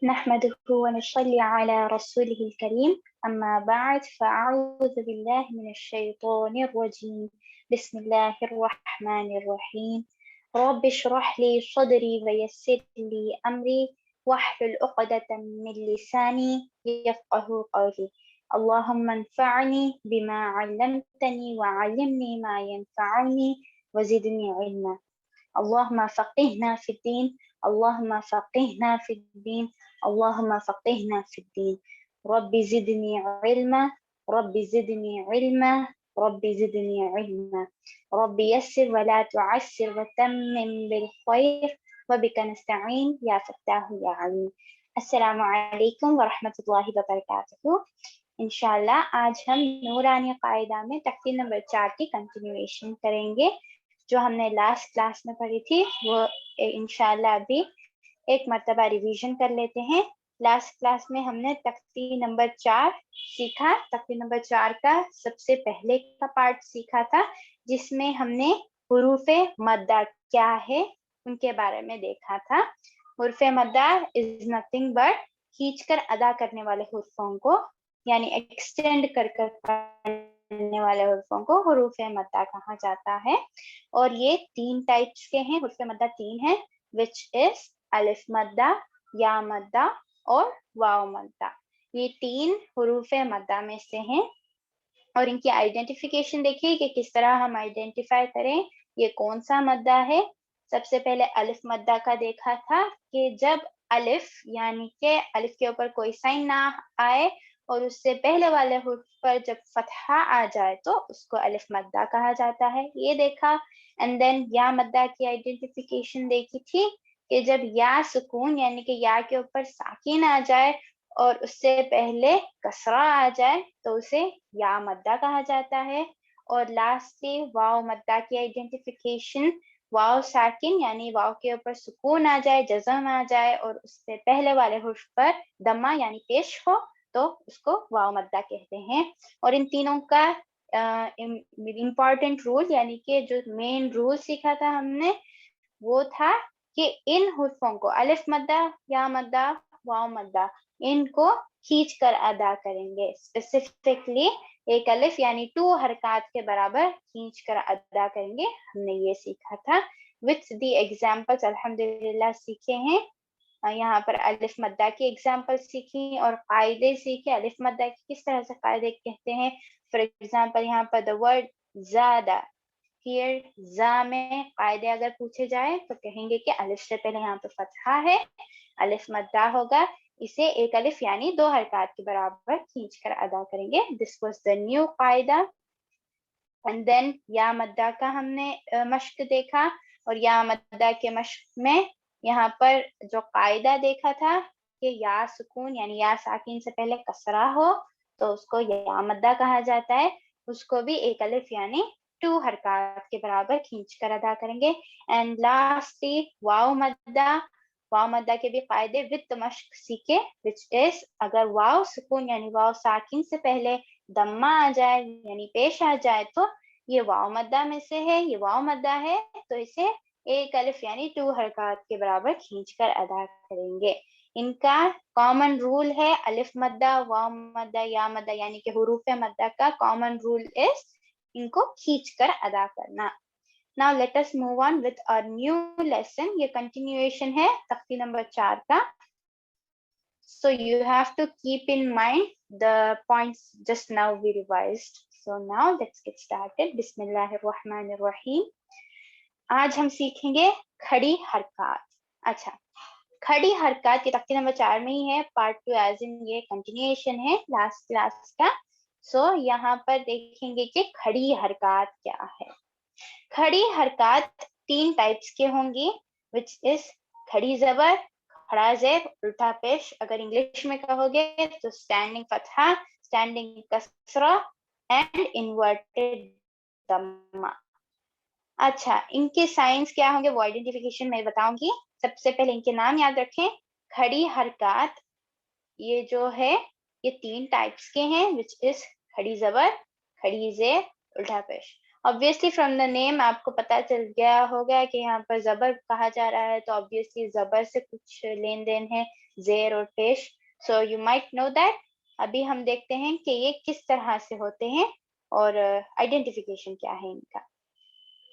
नहमदुहु व नसल्ली अला रसूलिहिल करीम अम्मा बाद फ़अऊज़ु बिल्लाहि मिनश्शैतानिर रजीम बिस्मिल्लाहिर रहमानिर रहीम रब्बि इश्रह ली सदरी व यस्सिर ली अमरी वहलुल उक़दतम मिन लिसानी यफ़क़हू क़ौली अल्लाहुम्मा अन्फ़अनी बिमा अल्लमतनी व अल्लिमनी मा यनफ़अनी व ज़िदनी इल्मा अल्लाहुम्मा फ़क़िहना फ़िद्दीन अल्लाहुम्मा फ़क़िहना फ़िद्दीन अल्लाहुम्मा फ़क़िहना फ़िद्दीन रब्बि ज़िदनी इल्मा रब्बि ज़िदनी इल्मा रब्बि ज़िदनी इल्मा रब्बि यस्सिर वला तुअस्सिर वतम्मिम बिल खैर वबिका नस्तईन या फ़त्ताहु या अलीम। अस्सलामु अलैकुम व रहमतुल्लाहि व बरकातुहू। इंशाअल्लाह आज हम नूरानी कायदा में तख्ती नंबर 4 की कंटिन्यूएशन करेंगे जो हमने लास्ट क्लास में पढ़ी थी। वो इंशाअल्लाह अभी एक मर्तबा रिवीजन कर लेते हैं। लास्ट क्लास में हमने तख्ती नंबर 4 सीखा। तख्ती नंबर 4 का सबसे पहले का पार्ट सीखा था जिसमें हमने हुरूफे मद्दा क्या है उनके बारे में देखा था। हुरूफे मद्दा इज नथिंग बट खींचकर अदा करने वाले हुरूफों को यानी एक्सटेंड कर पढ़ने वाले हुरूफों को हुरूफे मद्दा कहा जाता है। और ये 3 टाइप्स के हैं। हुरूफे मद्दा 3 है विच इज अलिफ मद्दा, या मद्दा और वाव मद्दा। ये 3 हुरूफे मद्दा में से हैं और इनकी आइडेंटिफिकेशन देखिए कि किस तरह हम आइडेंटिफाई करें ये कौन सा मद्दा है। सबसे पहले अलिफ मद्दा का देखा था कि जब अलिफ यानी कि अलिफ के ऊपर कोई साइन ना आए और उससे पहले वाले हुर्फ पर जब फतहा आ जाए तो उसको अलिफ मद्दा कहा जाता है, ये देखा। एंड देन या मद्दा की आइडेंटिफिकेशन देखी थी कि जब या सुकून यानी कि या के ऊपर साकिन आ जाए और उससे पहले कसरा आ जाए तो उसे या मद्दा कहा जाता है। और लास्टली वाव मद्दा की आइडेंटिफिकेशन, वाव साकिन यानी वाव के ऊपर सुकून आ जाए, जज़म आ जाए और उससे पहले वाले हुर्फ पर दम्मा यानी पेश हो तो उसको वाव मद्दा कहते हैं। और इन तीनों का इम्पॉर्टेंट रूल यानी कि जो मेन रूल सीखा था हमने वो था कि इन हुर्फों को अलिफ मद्दा, या मद्दा, वाव मद्दा इनको खींच कर अदा करेंगे। स्पेसिफिकली एक अलिफ यानी 2 हरकत के बराबर खींच कर अदा करेंगे, हमने ये सीखा था। विथ द एग्जाम्पल्स अल्हम्दुलिल्लाह सीखे हैं। यहाँ पर अलिफ मद्दा की एग्जाम्पल सीखी और कायदे सीखे अलिफ मद्दा की किस तरह से कायदे कहते हैं। फॉर एग्जाम्पल यहाँ पर द वर्ड ज़्यादा, हियर जा में कायदे अगर पूछे जाए तो कहेंगे कि अलिफ से पहले यहाँ पे फतहा है, अलिफ मद्दा होगा, इसे एक अलिफ यानी 2 हरकत के बराबर खींच कर अदा करेंगे। दिस वाज द न्यू कायदा। एंड देन या मद्दा का हमने मश्क देखा और या मद्दा के मश्क में यहाँ पर जो कायदा देखा था कि या सुकून यानी या साकिन से पहले कसरा हो तो उसको या मद्दा कहा जाता है, उसको भी एक अलिफ यानी 2 हरकत के बराबर खींच कर अदा करेंगे। एंड लास्टली वाव मद्दा, वाव मद्दा के भी कायदे विद मश्क सीखे विच इज अगर वाव सुकून यानी वाव साकिन से पहले दम्मा आ जाए यानी पेश आ जाए तो ये वाव मद्दा में से है, ये वाव मद्दा है तो इसे एक अलिफ यानी 2 हरकत के बराबर खींचकर अदा करेंगे। इनका कॉमन रूल है अलिफ मद्दा, वाव मद्दा, या मद्दा यानी कि हुरूफे मद्दा का कॉमन रूल इज इनको खींचकर अदा करना। Now let us move on with our new lesson. ये continuation है तख्ती नंबर 4 का। So you have to keep in mind the points just now we revised. So now let's get started. बिस्मिल्लाहिर्रहमानिर्रहीम। आज हम सीखेंगे खड़ी हरकत। अच्छा, खड़ी हरकत ये तख्ती नंबर 4 में ही है, पार्ट 2 एज इन ये कंटिन्यूएशन है लास्ट क्लास का। सो यहाँ पर देखेंगे कि खड़ी हरकत क्या है। खड़ी हरकत 3 टाइप्स के होंगी विच इज खड़ी जबर, खड़ा जेर, उल्टा पेश। अगर इंग्लिश में कहोगे तो स्टैंडिंग फतहा, स्टैंडिंग कसरा एंड इन्वर्टेड दम्मा। अच्छा, इनके साइंस क्या होंगे वो आइडेंटिफिकेशन मैं बताऊंगी। सबसे पहले इनके नाम याद रखें। खड़ी हरकत ये जो है ये 3 टाइप्स के हैं विच इज खड़ी जबर, खड़ी जेर, उल्टा पेश। ऑब्वियसली फ्रॉम द नेम आपको पता चल गया होगा कि यहाँ पर जबर कहा जा रहा है तो ऑब्वियसली जबर से कुछ लेन देन है, जेर और पेश. So you might know that. अभी हम देखते हैं कि ये किस तरह से होते हैं और आइडेंटिफिकेशन क्या है इनका.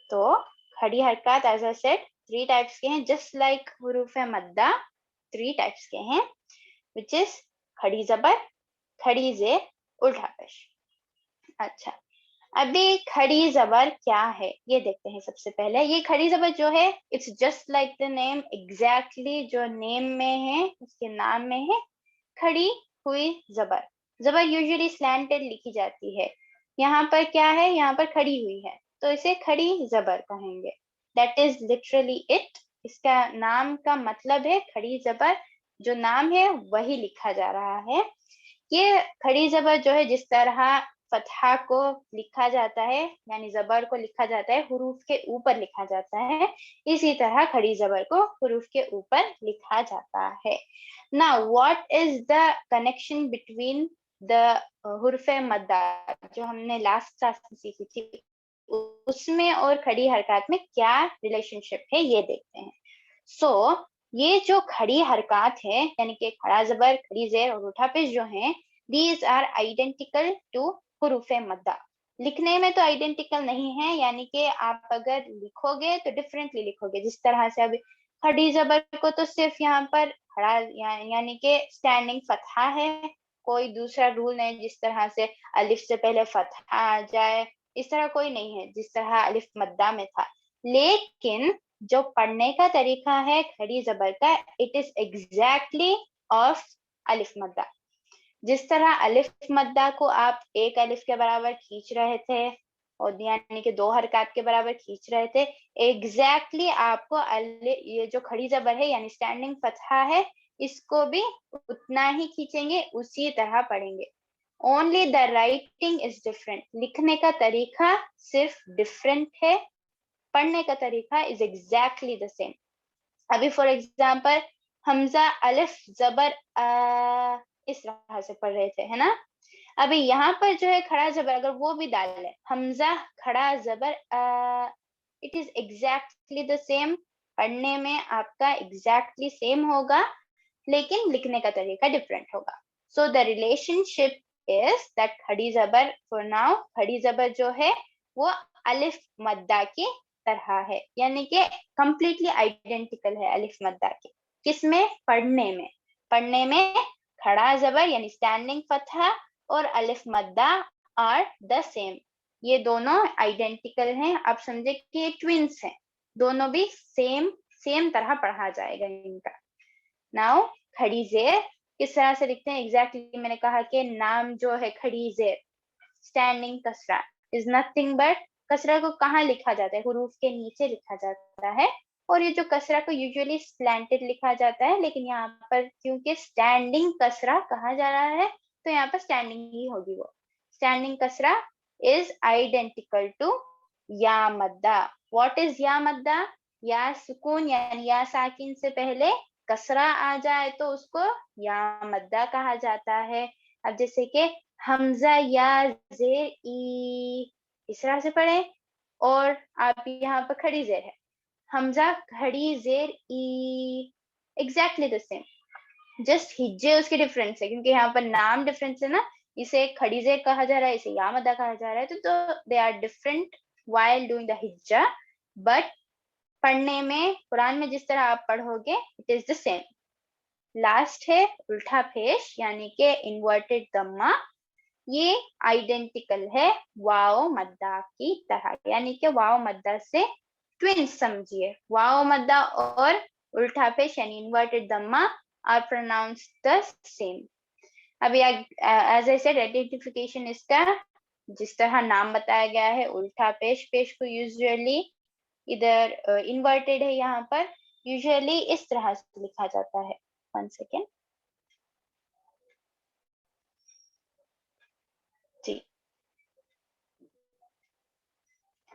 तो खड़ी हरकत एज आई सेड 3 टाइप्स के हैं, जस्ट लाइक हुरूफ मद्दा 3 टाइप्स के हैं, विच इज खड़ी जबर, खड़ी जेर, उल्टा पेश. अच्छा, अभी खड़ी जबर क्या है ये देखते हैं. सबसे पहले ये खड़ी जबर जो है, it's just like the name, exactly जो नेम में है, उसके नाम में है, खड़ी हुई जबर. जबर यूजुअली स्लैंटेड लिखी जाती है. यहाँ पर क्या है, यहाँ पर खड़ी हुई है, तो इसे खड़ी जबर कहेंगे. That is literally it. इसका नाम का मतलब है खड़ी जबर. जो नाम है वही लिखा जा रहा है. ये खड़ी जबर जो है, जिस तरह फतहा को लिखा जाता है, यानी जबर को लिखा जाता है, हुरूफ के ऊपर लिखा जाता है, इसी तरह खड़ी जबर को हुरूफ के ऊपर लिखा जाता है. Now what is the connection between the हुर्फ मद्दा, जो हमने लास्ट क्लास में सीखी थी, उसमें और खड़ी हरकत में क्या रिलेशनशिप है ये देखते हैं. सो ये जो खड़ी हरकत है, यानी कि खड़ा जबर, खड़ी जेर और उठा पेश जो है, these are identical to हुरूफ मद्दा. लिखने में तो आइडेंटिकल नहीं है, यानी कि आप अगर लिखोगे तो डिफरेंटली लिखोगे. जिस तरह से अभी खड़ी जबर को तो सिर्फ यहाँ पर खड़ा यानी कि स्टैंडिंग फतहा है, कोई दूसरा रूल नहीं जिस तरह से अलिफ से पहले फतहा आ जाए, इस तरह कोई नहीं है जिस तरह अलिफ मद्दा में था. लेकिन जो पढ़ने का तरीका है खड़ी जबर का, इट इज एग्जैक्टली ऑफ अलिफ मद्दा. जिस तरह अलिफ मद्दा को आप एक अलिफ के बराबर खींच रहे थे, और यानी कि 2 हरकत के बराबर खींच रहे थे, एग्जैक्टली आपको ये जो खड़ी जबर है यानी स्टैंडिंग फतहा है, इसको भी उतना ही खींचेंगे, उसी तरह पढ़ेंगे. Only the writing is different. लिखने का तरीका सिर्फ डिफरेंट है, पढ़ने का तरीका इज एग्जैक्टली द सेम. अभी फॉर एग्जाम्पल हमजा अलिफ जबर इस तरह से पढ़ रहे थे, है ना. अभी यहाँ पर जो है खड़ा जबर, अगर वो भी डाल ले, हमजा खड़ा जबर, it is exactly the same. पढ़ने में आपका एग्जैक्टली सेम होगा, लेकिन लिखने का तरीका डिफरेंट होगा. So the relationship is that खड़ी जबर, फॉर नाउ खड़ी जबर जो है वो अलिफ मद्दा की तरह है, यानी कि कंप्लीटली आइडेंटिकल है अलिफ मद्दा के. किसमें? पढ़ने में खड़ा जबर यानी स्टैंडिंग फतहा और अलिफ मद्दा आर द सेम. ये दोनों आइडेंटिकल हैं. आप समझे कि ये ट्विंस हैं, दोनों भी सेम तरह पढ़ा जाएगा इनका. नाउ खड़ी जेर किस तरह से लिखते हैं एग्जैक्टली मैंने कहा कि नाम जो है खड़ी जेर, स्टैंडिंग कसरा इज नथिंग बट, कसरा को कहाँ लिखा जाता है? हुरूफ के नीचे लिखा जाता है. और ये जो कसरा को यूजुअली स्लैंटेड लिखा जाता है, लेकिन यहाँ पर क्योंकि स्टैंडिंग कसरा कहा जा रहा है, तो यहाँ पर स्टैंडिंग ही होगी. वो स्टैंडिंग कसरा इज आइडेंटिकल टू या मद्दा. व्हाट इज या मद्दा? या सुकून यानी या साकिन से पहले कसरा आ जाए तो उसको या मद्दा कहा जाता है. अब जैसे कि हमजा या जेर ई, इस तरह से पढ़े, और आप यहाँ पर खड़ी जेर है, हमजा खड़ी जेर ई, एग्जैक्टली द सेम. जस्ट हिज्जे उसके डिफरेंस है, क्योंकि यहाँ पर नाम डिफरेंस है ना. इसे खड़ी जेर कहा जा रहा है, इसे या मद्दा कहा जा रहा है, तो they are different while doing the हिज्जा, बट पढ़ने में कुरान में जिस तरह आप पढ़ोगे it is the same. Last है उल्टा पेश यानी कि इन्वर्टेड दम्मा. ये आइडेंटिकल है वाओ मद्दा की तरह, यानी कि वाओ मद्दा से ट्विंस समझिए. वाओ मद्दा और उल्टा पेश यानी इन्वर्टेड दम्मा आर प्रोनाउंस्ड द सेम. अभी एज आई सेड आइडेंटिफिकेशन इसका जिस तरह नाम बताया गया है, उल्टा पेश, पेश को यूजुअली इधर इन्वर्टेड है, यहाँ पर यूजुअली इस तरह से लिखा जाता है. 1 सेकेंड जी,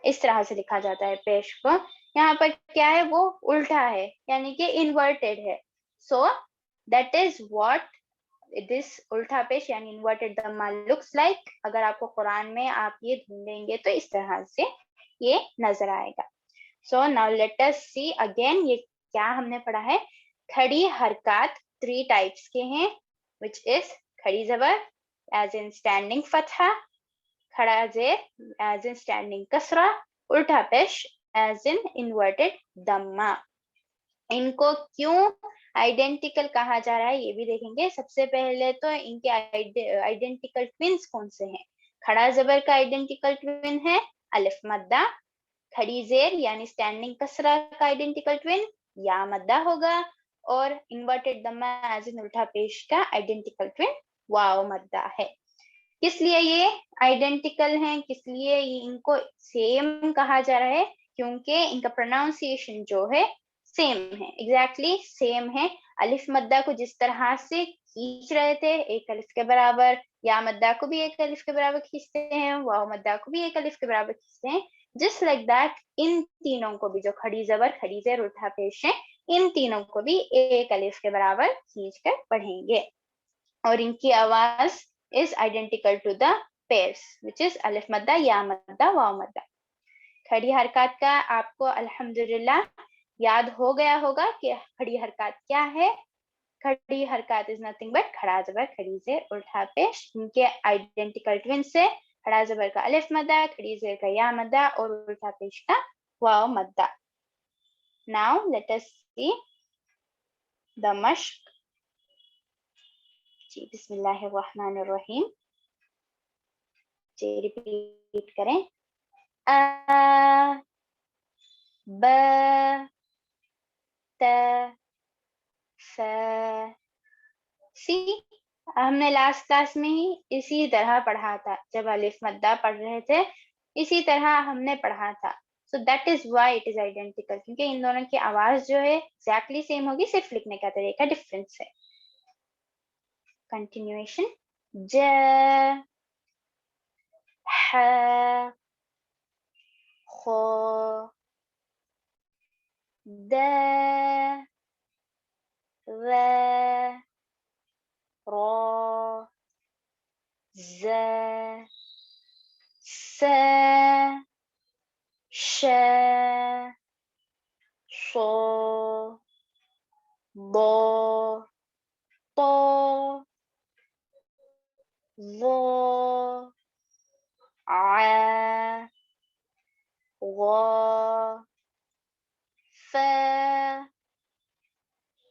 इस तरह से लिखा जाता है पेश को. यहाँ पर क्या है, वो उल्टा है यानी कि इन्वर्टेड है. So that is what this उल्टा पेश यानी इन्वर्टेड दम्मा लुक्स लाइक. अगर आपको कुरान में आप ये ढूंढेंगे तो इस तरह से ये नजर आएगा. So now let us see again, ये क्या हमने पढ़ा है? खड़ी हरकत 3 टाइप्स के हैं, which is खड़ी ज़बर as in standing फतहा, खड़ा ज़ेर as in standing कसरा, उल्टा पेश as in inverted दम्मा। इनको क्यों आइडेंटिकल कहा जा रहा है ये भी देखेंगे। सबसे पहले तो इनके आइडेंटिकल ट्विन्स कौन से हैं। खड़ा ज़बर का आइडेंटिकल ट्विन है अलिफ मद्दा, खड़ी ज़ेर यानी स्टैंडिंग कसरा का आइडेंटिकल ट्विन या मद्दा होगा, और इन्वर्टेड दम्मा एज इन उल्टा पेश का आइडेंटिकल ट्विन वाव मद्दा है। किस लिए ये आइडेंटिकल हैं, किस लिए इनको सेम कहा जा रहा है, क्योंकि इनका प्रोनाउंसिएशन जो है सेम है, एग्जैक्टली सेम है। अलिफ मद्दा को जिस तरह से खींच रहे थे एक अलिफ के बराबर, या मद्दा को भी एक अलिफ के बराबर खींचते हैं, वाव मद्दा को भी एक अलिफ के बराबर खींचते हैं, जस्ट लाइक दैट इन तीनों को भी, जो खड़ी ज़बर खड़ी ज़ेर उल्टा पेश है, इन तीनों को भी एक अलिफ के बराबर खींच कर पढ़ेंगे, और इनकी आवाज is identical to the pairs which is अलिफ मद्दा या मद्दा वाव मद्दा। खड़ी हरकत का आपको अल्हम्दुलिल्लाह याद हो गया होगा कि खड़ी हरकत क्या है। खड़ी हरकत इज नथिंग बट खड़ा ज़बर खड़ी ज़ेर उल्टा पेश, इनके आइडेंटिकल ट्विन से खड़ा ज़बर का अलिफ मद्दा, खड़ी ज़ेर का या मद्दा और उल्टा पेश का वाव मद्दा। Now let us see the मश्क। जी बिस्मिल्लाहिर्रहमानिर्रहीम, जी रिपीट करें। आ ब त स सी। हमने लास्ट क्लास में ही इसी तरह पढ़ा था, जब अलिफ मद्दा पढ़ रहे थे इसी तरह हमने पढ़ा था। So that is why it is identical, क्योंकि इन दोनों की आवाज जो है एग्जैक्टली सेम होगी, सिर्फ लिखने का तरीका डिफरेंस है। कंटिन्यूएशन। ज ह खो द व रो ज स श शो बो तो वो आ वो फ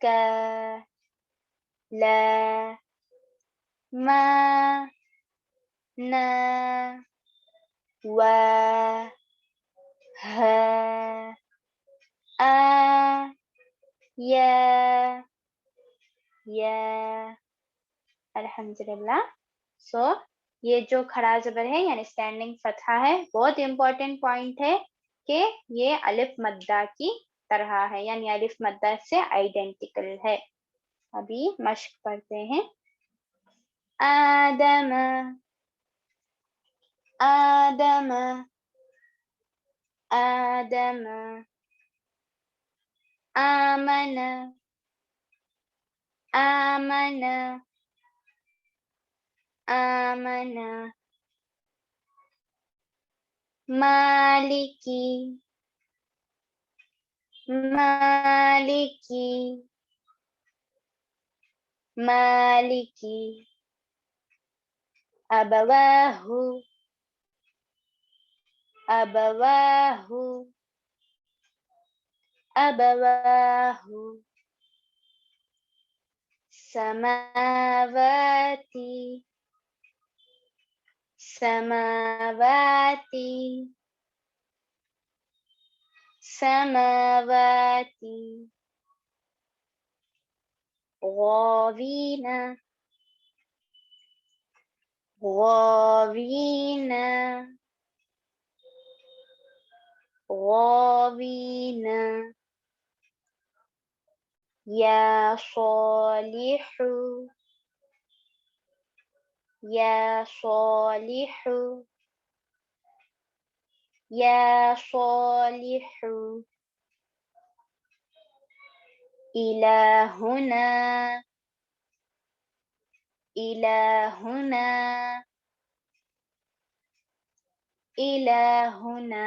क ल म न व ह आ य अल्हम्दुलिल्लाह। सो ये जो खड़ा ज़बर है यानी स्टैंडिंग फतहा है, बहुत इंपॉर्टेंट पॉइंट है कि ये अलिफ मद्दा की तरह है, यानी अलिफ मद्दा से आइडेंटिकल है। अभी मश्क पढ़ते हैं। आदम आदम आदम आमन आमन आमन मालिकी मालिकी मालिकी अबवाहु अबवाहु अबवाहु समावाती समावाती समावाती गावीना गावीना गावीना या सालिहु या सालिहु या सालिहु इलाहुना इलाहुना इलाहुना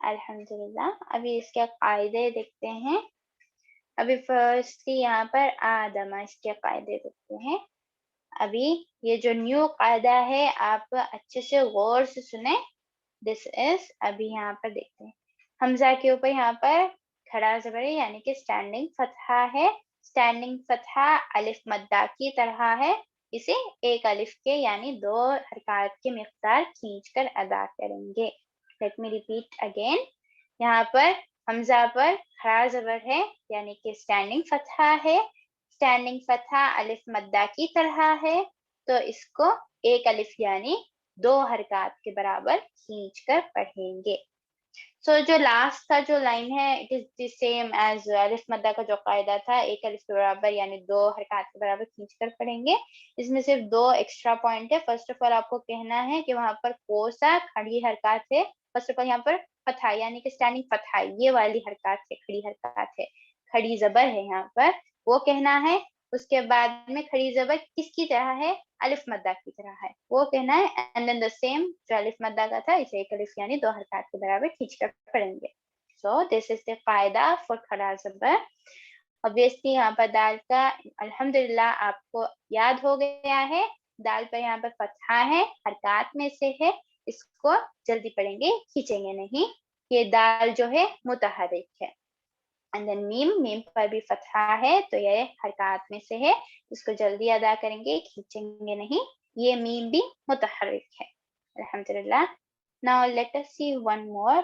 अल्हम्दुलिल्लाह। अभी इसके कायदे देखते हैं। अभी फर्स्टली यहाँ पर आदमा, इसके कायदे देखते हैं। अभी ये जो न्यू कायदा है आप अच्छे से गौर से सुने। दिस इज, अभी यहाँ पर देखते हैं, हमजा के ऊपर यहाँ पर खड़ा ज़बर है यानी कि स्टैंडिंग फतहा है। स्टैंडिंग फतहा अलिफ मद्दा की तरह है। इसे एक अलिफ के यानी 2 हरकत की मिक़दार खींचकर अदा करेंगे। Let me repeat again. यहाँ पर हमजा पर खड़ा ज़बर है यानी कि स्टैंडिंग फतहा है। स्टैंडिंग फतहा अलिफ मद्दा की तरह है, तो इसको एक अलिफ यानी 2 हरकत के बराबर खींचकर पढ़ेंगे। सो जो लास्ट का जो लाइन है it is the same as अलिफ मद्दा का जो कायदा था, एक अलिफ के बराबर यानी 2 हरकत के बराबर खींचकर पढ़ेंगे। इसमें सिर्फ 2 एक्स्ट्रा पॉइंट है। फर्स्ट ऑफ ऑल आपको कहना है कि वहां पर कौन सा खड़ी हरकत है। फर्स्ट ऑफ ऑल यहाँ पर फतहा यानी कि स्टैंडिंग फतहा, ये वाली हरकत है, खड़ी हरकत है, खड़ी जबर है यहाँ पर, वो कहना है। उसके बाद में खड़ी जबर किसकी तरह है, अलिफ मद्दा की तरह है, वो कहना है। एंड देन द सेम जो अलिफ मद्दा का था, इसे एक अलिफ यानी 2 हरकत के बराबर खींचकर पढ़ेंगे। सो दिस इज द कायदा फॉर खड़ा जबर। ऑब्वियसली यहाँ पर दाल का अल्हम्दुलिल्लाह आपको याद हो गया है। दाल पर यहाँ पर फतहा है, हरकत में से है, इसको जल्दी पढ़ेंगे, खींचेंगे नहीं। ये दाल जो है मुतहर्रिक है। एंड देन मीम, मीम पर भी फतहा है, तो ये हरकत में से है, इसको जल्दी अदा करेंगे, खींचेंगे नहीं। ये मीम भी मुतहर्रिक है। अल्हम्दुलिल्लाह। Now let us see one मोर।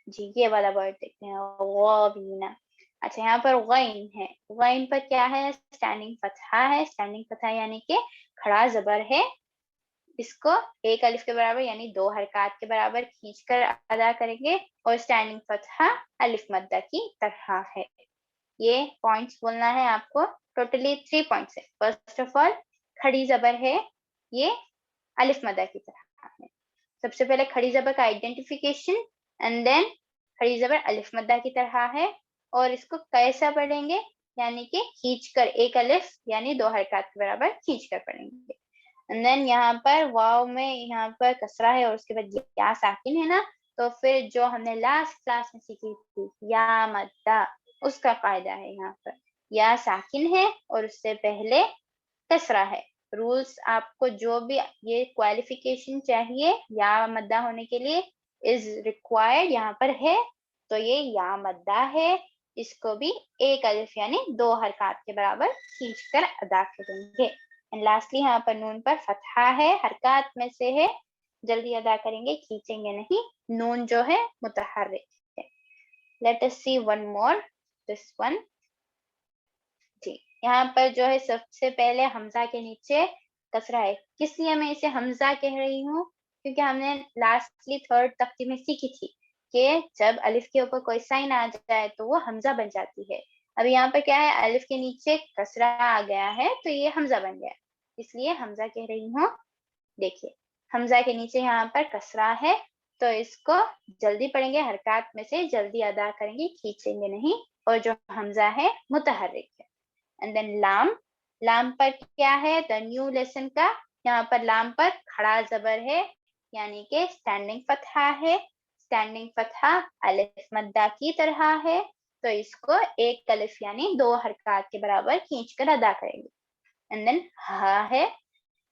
जी ये वाला वर्ड देखते हैं, गौबीना। अच्छा यहाँ पर गैन है। गैन पर क्या है, स्टैंडिंग फतहा है। स्टैंडिंग फतहा यानी कि खड़ा जबर है। इसको एक अलिफ के बराबर यानी 2 हरकत के बराबर खींचकर अदा करेंगे, और स्टैंडिंग फतहा अलिफ मद्दा की तरह है। ये पॉइंट्स बोलना है आपको। टोटली 3 पॉइंट्स है। फर्स्ट ऑफ ऑल खड़ी जबर है, ये अलिफ मद्दा की तरह है। सबसे पहले खड़ी जबर का आइडेंटिफिकेशन, एंड देन खड़ी जबर अलिफ मद्दा की तरह है। और इसको कैसा पढ़ेंगे, यानी कि खींचकर, एक अलिफ यानी 2 हरकत के बराबर खींचकर पढ़ेंगे। एंड देन यहाँ पर वाव में यहाँ पर कसरा है और उसके बाद या साकिन है ना, तो फिर जो हमने लास्ट क्लास में सीखी थी या मद्दा, उसका कायदा है। यहाँ पर या साकिन है और उससे पहले कसरा है। रूल्स आपको जो भी ये क्वालिफिकेशन चाहिए या मद्दा होने के लिए इज रिक्वायर्ड यहाँ पर है, तो ये या मद्दा है। इसको भी एक अलिफ यानी 2 हरकत के बराबर खींचकर अदा करेंगे। एंड लास्टली यहाँ पर नून पर फतहा है, हरकत में से है, जल्दी अदा करेंगे, खींचेंगे नहीं। नून जो है मुतहर्रिक है। Let us see one more, this one. जी यहाँ पर जो है सबसे पहले हमजा के नीचे कसरा है। किस लिए मैं इसे हमजा कह रही हूँ, क्योंकि हमने लास्टली थर्ड तख्ती में सीखी थी कि जब अलिफ के ऊपर कोई साइन आ जाए तो वो हमजा बन जाती है। अब यहाँ पर क्या है, अलिफ के नीचे कसरा आ गया है तो ये हमजा बन गया, इसलिए हमजा कह रही हूँ। देखिए हमजा के नीचे यहाँ पर कसरा है, तो इसको जल्दी पढ़ेंगे, हरकत में से जल्दी अदा करेंगे, खींचेंगे नहीं। और जो हमजा है मुतहर्रिक है। एंड देन लाम, लाम पर क्या है, द न्यू लेसन का, यहाँ पर लाम पर खड़ा जबर है यानी कि स्टैंडिंग फतहा है। स्टैंडिंग फतहा अलिफ मद्दा की तरह है, तो इसको एक अलिफ यानी 2 हरकत के बराबर खींचकर अदा करेंगे। एंड देन हा है,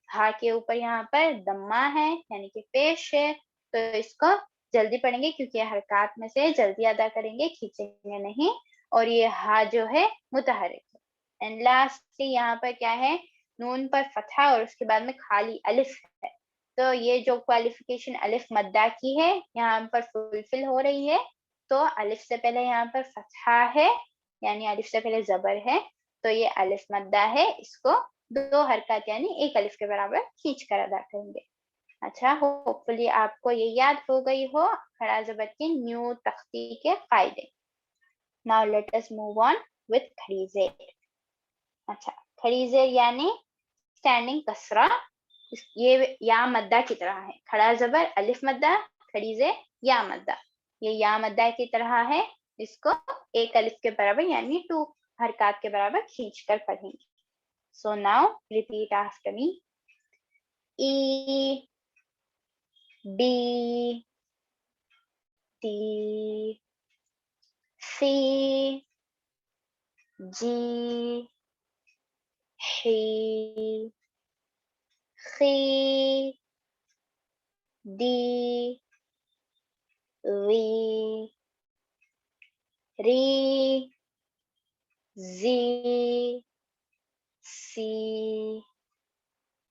हा के ऊपर यहाँ पर दम्मा है यानी कि पेश है, तो इसको जल्दी पढ़ेंगे क्योंकि हरकत में से जल्दी अदा करेंगे, खींचेंगे नहीं। और ये हा जो है मुतहर्रिक है। एंड लास्टली यहाँ पर क्या है, नून पर फतहा और उसके बाद में खाली अलिफ है, तो ये जो क्वालिफिकेशन अलिफ मद्दा की है यहाँ पर फुलफिल हो रही है। तो अलिफ से पहले यहाँ पर फतहा है, यानी अलिफ से पहले जबर है, तो ये अलिफ मद्दा है, इसको 2 हरकत यानी 1 अलिफ के बराबर खींच कर अदा करेंगे। अच्छा, होपफुली आपको ये याद हो गई हो खड़ा जबर के न्यू तख्ती के कायदे। Now let us move on with खड़ी ज़ेर। अच्छा, खड़ी ज़ेर यानी स्टैंडिंग कसरा, ये या मद्दा की तरह है। खड़ा जबर अलिफ मद्दा, खड़ी ज़ेर या मद्दा, ये या मद्दा की तरह है, इसको 1 अलिफ के बराबर यानी 2 हरकत के बराबर खींच कर पढ़ेंगे। So now repeat after me. ई, बी, टी, सी, जी, ही, खी, दी, री, री, जी, सी,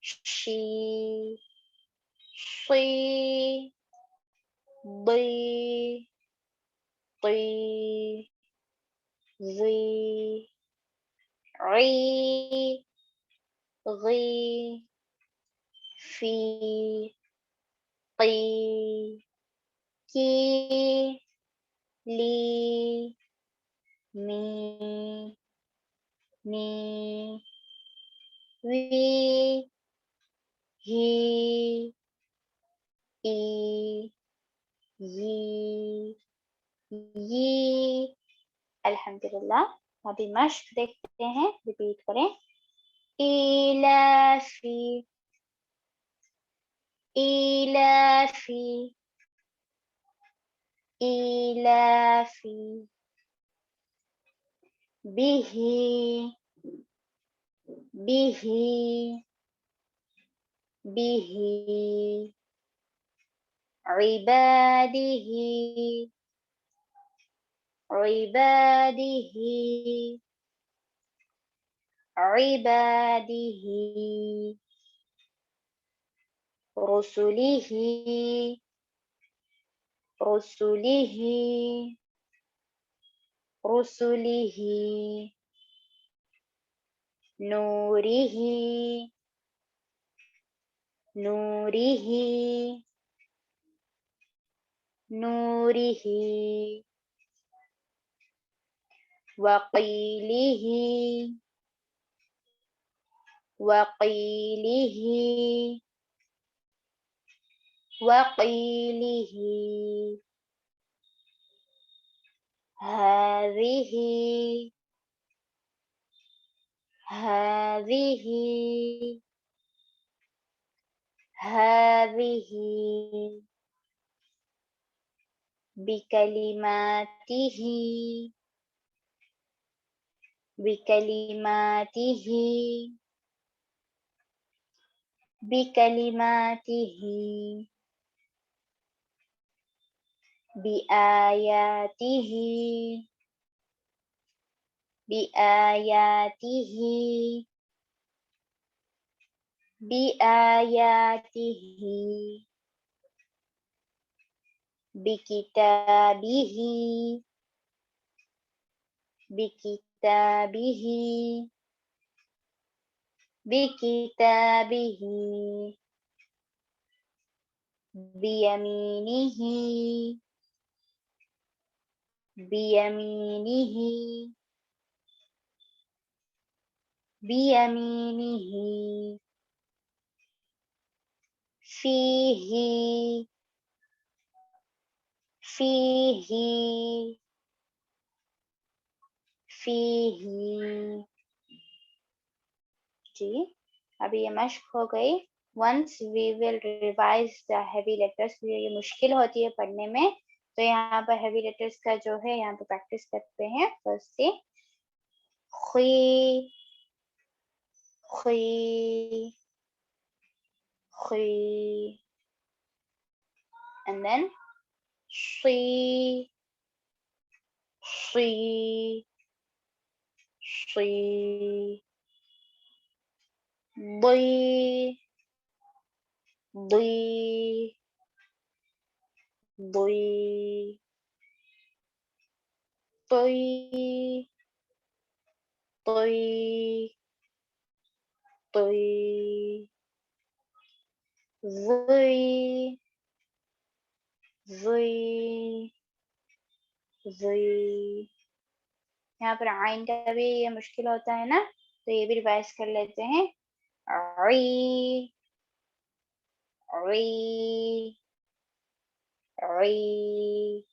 शी, शी, दी, ती, ज़ी, री, गी, फी, की, की, ली, मी, नी, वी, ही, ई, ये। अल्हम्दुलिल्लाह। अभी मश्क देखते हैं, रिपीट करें। इलाफी, इलाफी, इलाफी, बिही, बिही, बिही, इबादिही, इबादिही, इबादिही, रुसुलिही, रुसुलिही, रुसुलिही, नूरिही, नूरिही, नूरिही, वक़ीलिही, वक़ीलिही, वक़ीलिही, हाज़िही, हाज़िही, हाज़िही, बिकलिमातिही, बिकलिमातिही, बिकलिमातिही, बिआयातिही, बिआयातिही, बिआयातिही, बिकिताबिही, बिकिताबिही, बिकिताबिही, बियमीनिही, बियमीनिही, बियमीनिही, फीही, फीही, फीही। जी, अभी ये मश्क हो गई। Once we will revise the heavy letters, ये मुश्किल होती है पढ़ने में, तो यहाँ पर हेवी लेटर्स का जो है यहाँ पे प्रैक्टिस करते हैं। फर्स्ट से खुई, खुई, खुई, and then शी, शी, शी, दी, दुई दुई तुई तुई तुई ज़ुई ज़ुई ज़ुई। यहाँ पर आइन का भी ये मुश्किल होता है ना, तो ये भी रिवाइज कर लेते हैं। री री री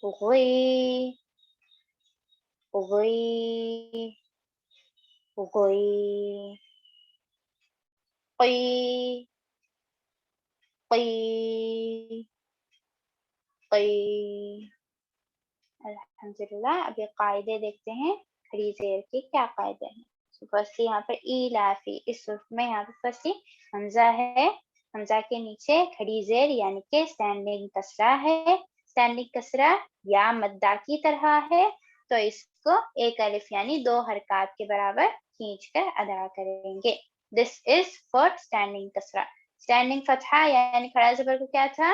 गुई गुई गुई कुई कुई कुई। अल्हम्दुलिल्लाह। अब ये कायदे देखते हैं खड़ी ज़ेर के क्या कायदे हैं। तो फर्स्टली यहाँ पर इलाफी, इस सूरत में यहाँ पर फर्स्टली हमजा है, हमजा के नीचे खड़ी ज़ेर यानी कि स्टैंडिंग कसरा है। स्टैंडिंग कसरा या मद्दा की तरह है, तो इसको एक अलिफ यानी 2 हरकत के बराबर खींच कर अदा करेंगे। दिस इज फॉर स्टैंडिंग कसरा। स्टैंडिंग फतहा यानी खड़ा ज़बर को क्या था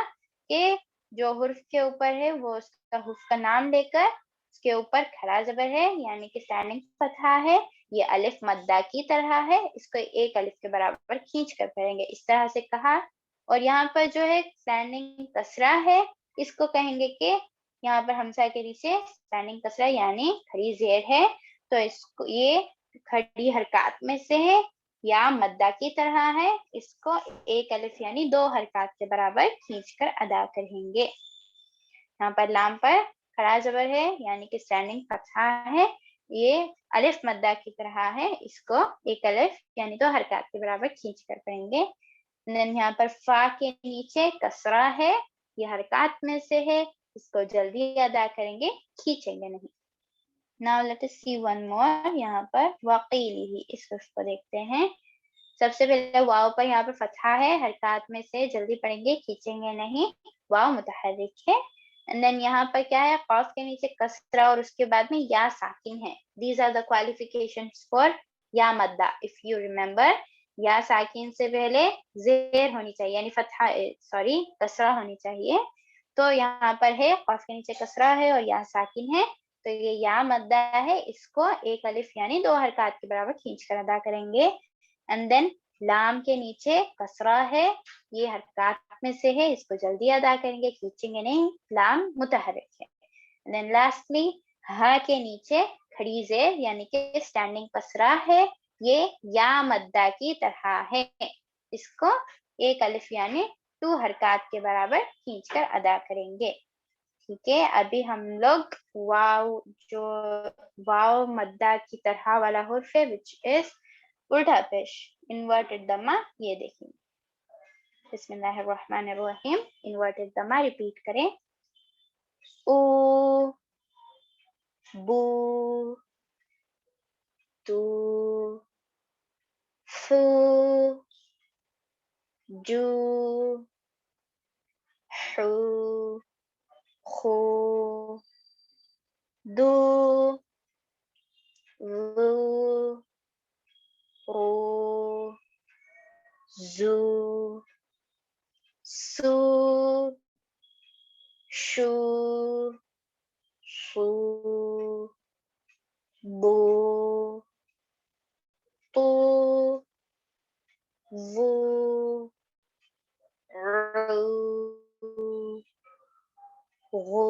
कि जो हुर्फ के ऊपर है वो उसका हुर्फ का नाम लेकर उसके ऊपर खड़ा ज़बर है यानी कि स्टैंडिंग फतहा है। ये अलिफ मद्दा की तरह है, इसको एक अलिफ के बराबर खींच कर पढ़ेंगे, इस तरह से कहा। और यहाँ पर जो है स्टैंडिंग कसरा है, इसको कहेंगे कि यहाँ पर हमजा के नीचे स्टैंडिंग कसरा यानी खड़ी ज़ेर है, तो इसको ये खड़ी हरकत में से है या मद्दा की तरह है, इसको एक अलिफ यानी 2 हरकत के बराबर खींचकर अदा करेंगे। यहाँ पर लाम पर खड़ा ज़बर है यानी कि स्टैंडिंग फतहा है, ये अलिफ मद्दा की तरह है, इसको एक अलिफ यानी 2 हरकत के बराबर खींच कर पढ़ेंगे। यहाँ पर फा के नीचे कसरा है, ये हरकत में से है, इसको जल्दी अदा करेंगे, खींचेंगे नहीं। Now let us see one मोर। यहाँ पर वकीली, इस को देखते हैं। सबसे पहले वाव पर यहाँ पर फतहा है, हरकत में से जल्दी पढ़ेंगे, खींचेंगे नहीं, वाव मुतहर्रिक है। एंड देन यहाँ पर क्या है, कॉफ के नीचे कसरा और उसके बाद में या साकिन है। These are the qualifications for या मद्दा। इफ यू रिमेम्बर, या साकिन से पहले जेर होनी चाहिए यानी फतहा सॉरी कसरा होनी चाहिए। तो यहाँ पर है कॉफ के नीचे कसरा है और या साकिन है, तो ये या मद्दा है, इसको एक अलिफ यानी 2 हरकत के बराबर खींच कर अदा करेंगे। एंड देन लाम के नीचे कसरा है, ये हरकत में से है, इसको जल्दी अदा करेंगे, खींचेंगे नहीं, लाम मुतहर्रिक है। एंड देन लास्टली हा के नीचे खड़ी ज़ेर यानी कि स्टैंडिंग कसरा है, ये या मद्दा की तरह है, इसको एक अलिफ यानी 2 हरकत के बराबर खींचकर अदा करेंगे। ठीक है, अभी हम लोग वाव, जो वाव मद्दा की तरह वाला हुर्फ है विच इज उल्टा पेश इन्वर्टेड दम्मा, ये देखेंगे। बिस्मिल्लाहिर्रहमानिर्रहीम। इन्वर्टेड दम्मा रिपीट करें। ऊ बू तू फू जू हू खू दू रू रू जू सू शू शू बू तू वू रू गू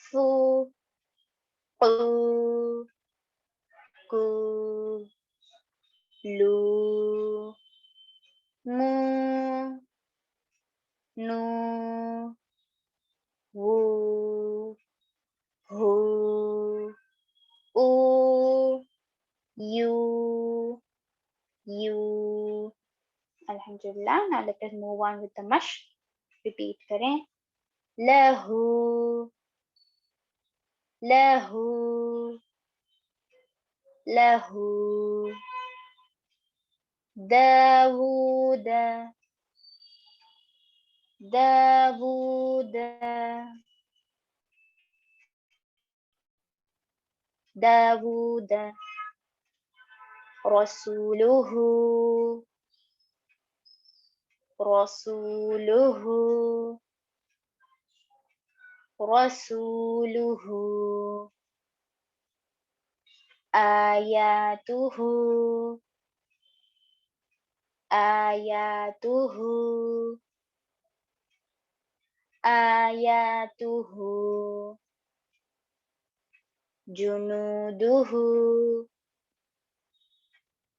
फू कू कू लू मू नू वू हू ऊ यू यू। अल्हम्दुलिल्लाह। Now let us move on with the mash. Repeat करें। लहू लहू लहू दावूद दावूद दावूद रसूलुहु रसूलुहु रसूलुहु आयातुहु आयातुहु आयातुहु जुनूदुहु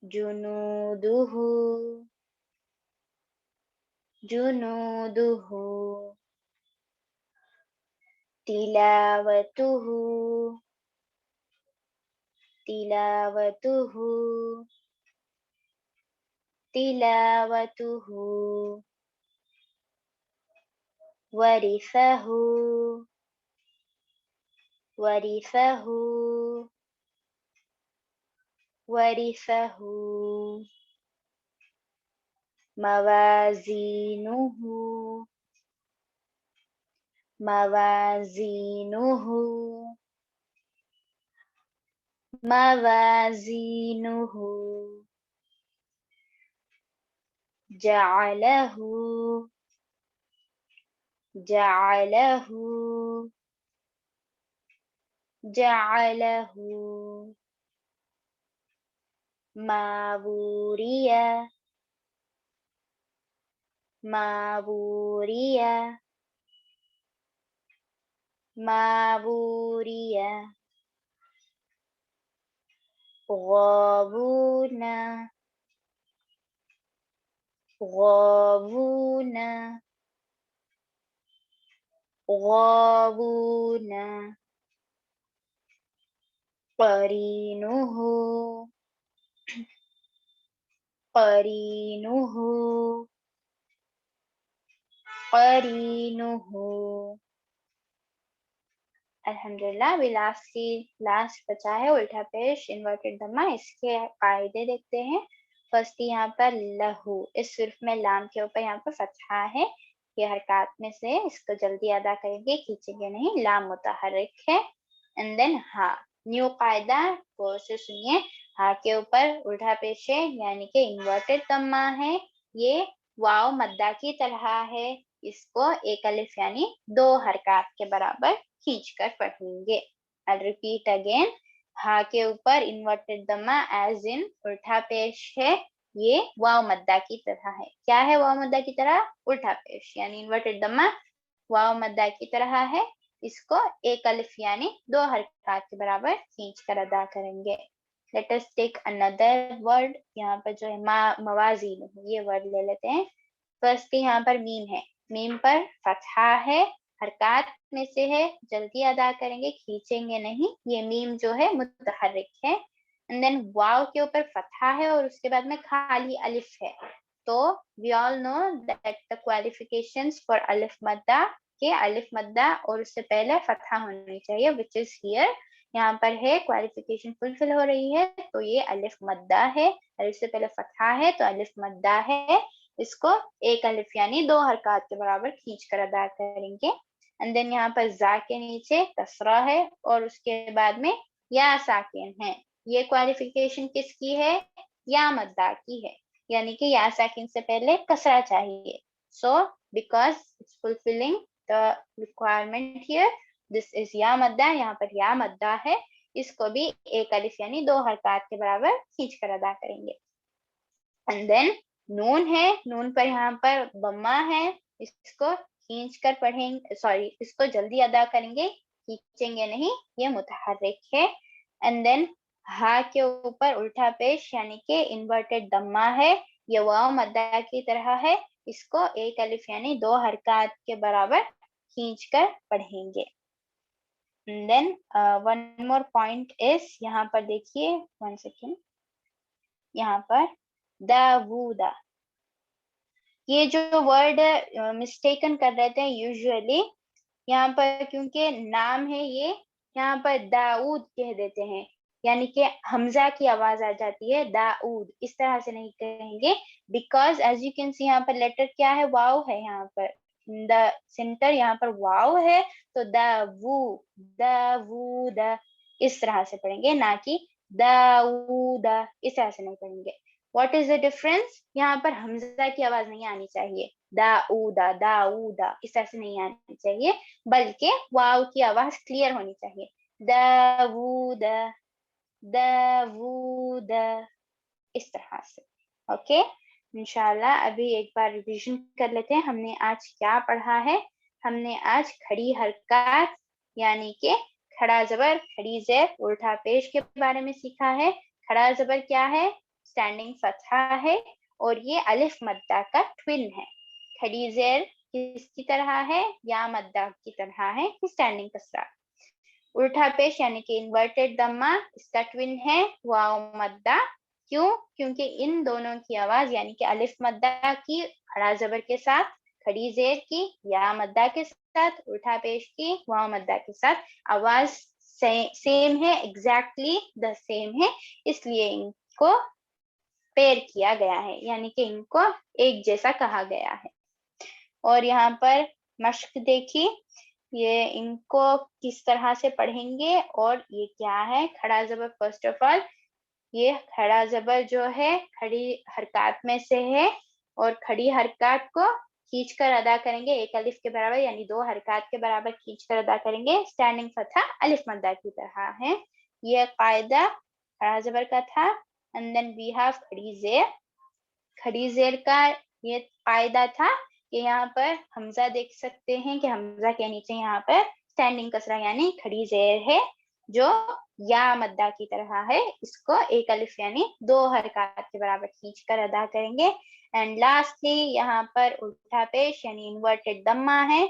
जुनूदुहु जुनूदुहु तिलावतुहु तिलावतुहु तिलावतुहु वरिसहु वरिसहु वरिसहु मवाज़ीनुहु मवाज़ीनुहु मवाज़ीनुहु जअलहु जअलहु जअलहु मावूरिया मावूरिया मावूरिया गाबूना गाबूना गाबूना करीनुहु करीनुहु करीनुहु। अल्हम्दुलिल्लाह। अभी लास्ट बचा है उल्टा पेश इन्वर्टेड दम्मा। इसके कायदे देखते हैं। फर्स्ट यहाँ पर लहू, इस सिर्फ में लाम के ऊपर यहाँ पर फतहा है, ये हरकत में से इसको जल्दी अदा करेंगे, खींचेंगे नहीं, लाम मुतहर्रिक है। एंड देन हा, न्यू कायदा गौर से सुनिए। हा के ऊपर उल्टा पेश है यानी कि इन्वर्टेड दम्मा है, ये वाव मद्दा की तरह है, इसको एक अलिफ यानी 2 हरकत के बराबर खींच कर पढ़ेंगे। I'll repeat again. हा के ऊपर इन्वर्टेड दम्मा एज इन उल्टा पेश है, ये वाव मद्दा की तरह है। क्या है वाव मद्दा की तरह? उल्टा पेश, यानी इन्वर्टेड दम्मा वाव मद्दा की तरह है, इसको एक अलिफ यानी 2 हरकत के बराबर खींच कर अदा करेंगे। Let us take another word. यहाँ पर जो है मवाज़ीन, ये वर्ड ले लेते हैं। फर्स्ट यहाँ पर मीम है, मीम पर फतहा है, हरकत में से है, जल्दी अदा करेंगे, खींचेंगे नहीं, ये मीम जो है मुतहर्रिक है। एंड देन वाव के ऊपर फतहा है और उसके बाद में खाली अलिफ है। तो we all know that the qualifications for अलिफ मद्दा के अलिफ मद्दा और उससे पहले फतहा होनी चाहिए, विच इज हियर। यहाँ पर है क्वालिफिकेशन फुलफिल हो रही है, तो ये अलिफ मद्दा है, अलिफ से पहले फतहा है तो अलिफ मद्दा है, इसको एक अलिफ यानी 2 हरकत के बराबर खींच कर अदा करेंगे। एंड देन यहाँ पर जा के नीचे कसरा है और उसके बाद में या साकिन है। ये क्वालिफिकेशन किसकी है? या मद्दा की है, यानी कि या साकिन से पहले कसरा चाहिए। So because it's fulfilling the requirement here, this is या मद्दा, यहाँ पर या मद्दा है, इसको भी एक अलिफ यानी 2 हरकत के बराबर खींच कर अदा करेंगे। एंड देन नून है, नून पर यहाँ पर दम्मा है, इसको खींच कर पढ़ेंगे, सॉरी इसको जल्दी अदा करेंगे, खींचेंगे नहीं, ये मुतहर्रिक है। एंड देन हा के ऊपर उल्टा पेश यानी कि इन्वर्टेड दम्मा है, ये वाव मद्दा की तरह है, इसको एक अलिफ यानी 2 हरकत के बराबर खींच कर पढ़ेंगे। And then one more point is, यहाँ पर देखिए 1 सेकेंड, यहाँ पर दावूदा, ये जो वर्ड मिस्टेकन कर रहे थे यूजुअली, यहाँ पर क्योंकि नाम है ये, यहाँ पर दाऊद कह देते हैं, यानी कि हमजा की आवाज आ जाती है, दाऊद, इस तरह से नहीं कहेंगे, because as you can see यहाँ पर लेटर क्या है? वाव है, यहाँ पर द सेंटर यहाँ पर वाव है, तो दावूदा इस तरह से पढ़ेंगे, ना कि दाऊदा, इस तरह से नहीं पढ़ेंगे। What is the difference? यहाँ पर हमजा की आवाज नहीं आनी चाहिए, दाऊदा दाऊदा इस तरह से नहीं आनी चाहिए, बल्कि वाव की आवाज क्लियर होनी चाहिए, दावूदा दावूदा इस तरह से। ओके, इंशाल्लाह अभी एक बार रिवीजन कर लेते हैं हमने आज क्या पढ़ा है। हमने आज खड़ी हरकत यानी कि खड़ा जबर खड़ी जेर उल्टा पेश के बारे में सीखा है। खड़ा जबर क्या है? स्टैंडिंग फतहा है और ये अलिफ मद्दा का ट्विन है। खड़ी जेर किसकी तरह है? या मद्दा की तरह है, स्टैंडिंग कसरा। उल्टा पेश यानी कि इन्वर्टेड दम्मा इसका ट्विन है वाव मद्दा। क्यों? क्योंकि इन दोनों की आवाज यानी कि अलिफ मद्दा की खड़ा जबर के साथ, खड़ी जेर की या मद्दा के साथ, उल्टा पेश की वाव मद्दा के साथ आवाज सेम है, एग्जैक्टली द सेम है, इसलिए इनको पेयर किया गया है यानी कि इनको एक जैसा कहा गया है। और यहाँ पर मश्क देखिए, ये इनको किस तरह से पढ़ेंगे और ये क्या है खड़ा जबर। फर्स्ट ऑफ ऑल ये खड़ा जबर जो है खड़ी हरकत में से है और खड़ी हरकत को खींचकर अदा करेंगे एक अलिफ के बराबर यानी 2 हरकत के बराबर खींचकर अदा करेंगे। स्टैंडिंग फतहा अलिफ मद्दा की तरह है। यह कायदा खड़ा जबर का था। एंड देन वी हैव खड़ी जेर। खड़ी जेर का ये कायदा था कि यहाँ पर हमजा देख सकते हैं कि हमजा के नीचे यहाँ पर स्टैंडिंग कसरा यानी खड़ी जेर है जो या मद्दा की तरह है। इसको एक अलिफ यानी 2 हरकत के बराबर खींचकर अदा करेंगे। एंड लास्टली यहाँ पर उल्टा पेश यानी इन्वर्टेड दम्मा है,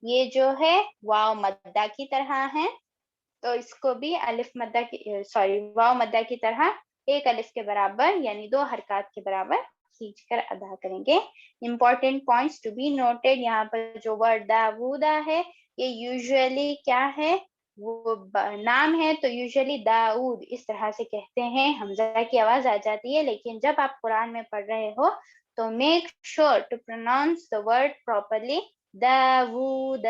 ये जो है वाव मद्दा की तरह है, तो इसको भी अलिफ मद्दा की वाव मद्दा की तरह एक अलिफ के बराबर यानी 2 हरकत के बराबर खींचकर अदा करेंगे। Important points to be noted, यहाँ पर जो वर्ड दाऊदा है ये यूजुअली क्या है, वो नाम है तो यूजुअली दाऊद इस तरह से कहते हैं, हमजा की आवाज आ जाती है। लेकिन जब आप कुरान में पढ़ रहे हो तो make sure to pronounce the word properly, Dawood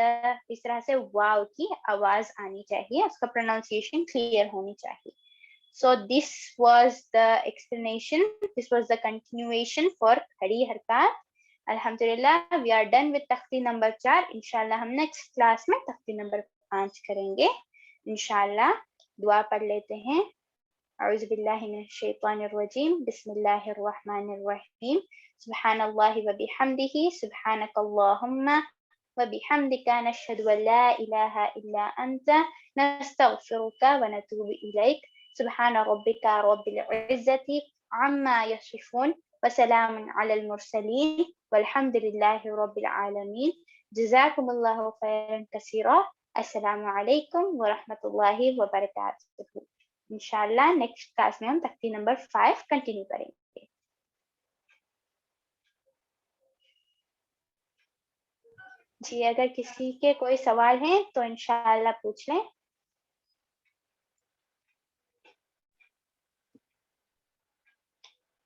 इस तरह से वाव की आवाज आनी चाहिए, उसका प्रोनाउंसिएशन क्लियर होनी चाहिए। So this was the explanation, this was the continuation for खड़ी हरकत। अल्हम्दुलिल्लाह we are done with तख्ती नंबर 4। इंशाल्लाह हम नेक्स्ट क्लास में तख्ती नंबर 5 करेंगे इंशाल्लाह। दुआ पढ़ लेते हैं। अऊज़ु बिल्लाहि मिनश शैतानिर रजीम, बिस्मिल्लाहिर रहमानिर रहीम, सुब्हानल्लाहि व बिहम्दिही, सुब्हानकल्लाहुम्मा व बिहम्दिका, नशहदु अन ला इलाहा इल्ला अंता, नस्तगफिरुका व नतूबु इलैक। सुब्हान रब्बिका रब्बिल इज्जति अम्मा यसिफून व सलामुन अलल मुरसलीन वल्हम्दुलिल्लाहि रब्बिल आलमीन। जज़ाकुमुल्लाहु खैरन कसीरा। अस्सलामु अलैकुम व रहमतुल्लाहि व बरकातुहू। इंशाल्लाह नेक्स्ट क्लास में हम तख्ती नंबर 5 कंटिन्यू करेंगे। जी, अगर किसी के कोई सवाल है तो इंशाल्लाह पूछ लें।